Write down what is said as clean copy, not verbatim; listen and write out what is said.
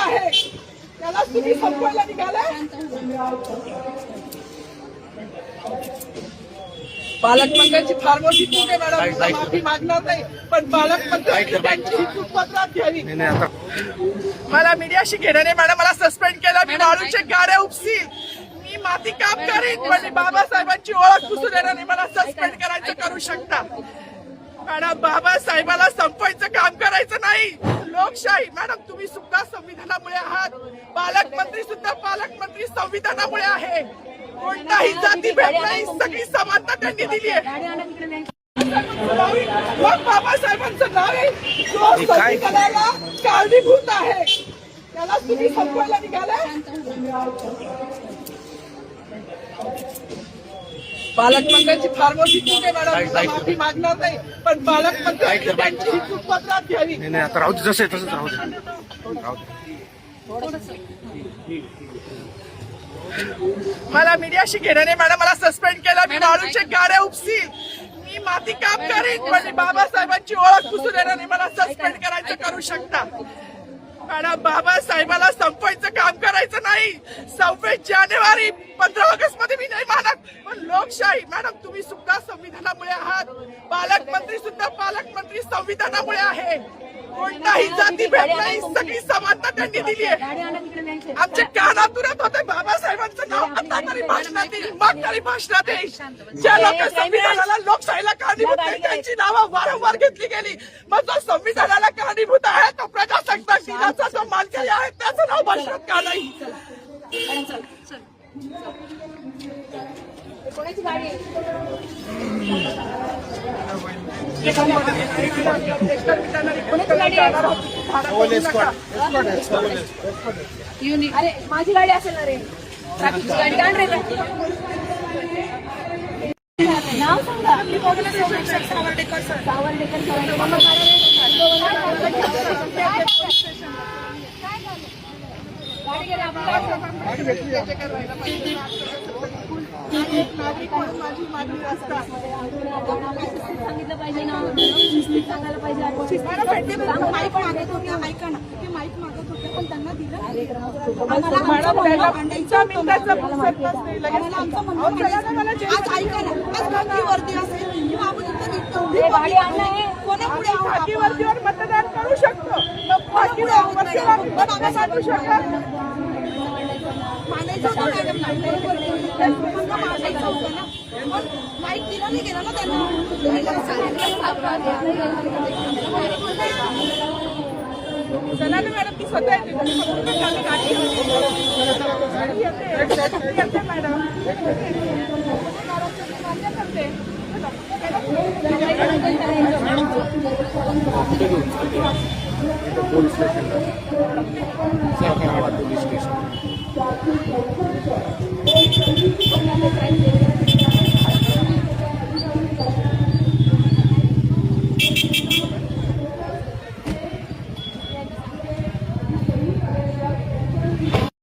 आहे त्यालाच तुम्ही संपवायला निघालाय. पालकमंत्र्यांची फार मोठी चूक आहे मॅडम, माफी मागणार नाही, पण पालकमंत्र्यांनी त्यांची चूक पत्रात घ्यावी. मला मीडियाशी घेणं नाही मॅडम, मला सस्पेंड केलं, मी वाळूचे गारे उपसील, मी माती काम करीन, पण बाबासाहेबांची ओळख पुसू देणार नाही. मला सस्पेंड करायचं करू शकता मॅडम, बाबासाहेबाला संपवायचं काम करायचं नाही. लोकशाही मॅडम, तुम्ही सुद्धा संविधानामुळे आहात, पालकमंत्री सुद्धा पालकमंत्री संविधानामुळे आहे. कोणताही जाती भेद नाही, सगळी समानता त्यांनी दिली आहे. मग बाबासाहेबांचं नाव आहे जो संविधानाला कारणीभूत आहे त्याला तुम्ही संपवायला निघालाय. पालकमंत्र्यांची फार मोठी चूक आहे मॅडम, माफी मागणार नाही, पण पालकमंत्र्यांनी त्यांची चूक पत्रात घ्यावी. आता राहू दे, जसं तसंच राहू दे. मला मीडियाशी घेणं नाही मॅडम, मला सस्पेंड केलं, मी वाळूचे गारे उपसील, मी माती काम करीन, पण बाबासाहेबांची ओळख पुसू देणार नाही. मला सस्पेंड करायचं करू शकता मॅडम, बाबासाहेबाला संपवायचं काम करायचं नाही. 26 जानेवारी 15 ऑगस्ट मध्ये मी नाही मानत, पण लोकशाही मॅडम, तुम्ही सुद्धा संविधानामुळे आहात, पालकमंत्री सुद्धा पालकमंत्री संविधानामुळे आहे. कोणताही जाती भेद नाही, सगळी समानता त्यांनी दिली आहे. आमच्या कानात उरत होते बाबासाहेबांचं नाव आता तरी भाषणात येईल, मग तरी भाषणात येईल. ज्या लोक संविधानाला लोकशाहीला कारणीभूत नाही त्यांची नावं वारंवार घेतली गेली, मग जो संविधानाला कारणीभूत आहे तो प्रजासत्ताक दिनाचा जो मानकरी आहे त्याचं नाव भाषणात का नाही. कोणाची गाडी अरे माझी गाडी असेल ना रे, गाडी काढ रे. नाव सांगा. सावर्डेकर नागरिक म्हणून माझी मागणी असतात. सांगितलं पाहिजे ना, सांगायला पाहिजे. माईक मागत होते, ऐका ना, ते माईक मागत होते पण त्यांना दिलं. आज ऐका ना, आज खाकीवर्दी असेल किंवा आपण इथं निघतो खाकीवर्दीवर मतदान करू शकतो, मानू शकतो. मानायचं होतं मॅडम, मानायचं होतं ना, पण माईक दिला नाही गेला ना त्यांना. चला ना मॅडम, ती स्वतः येते मॅडम. Police station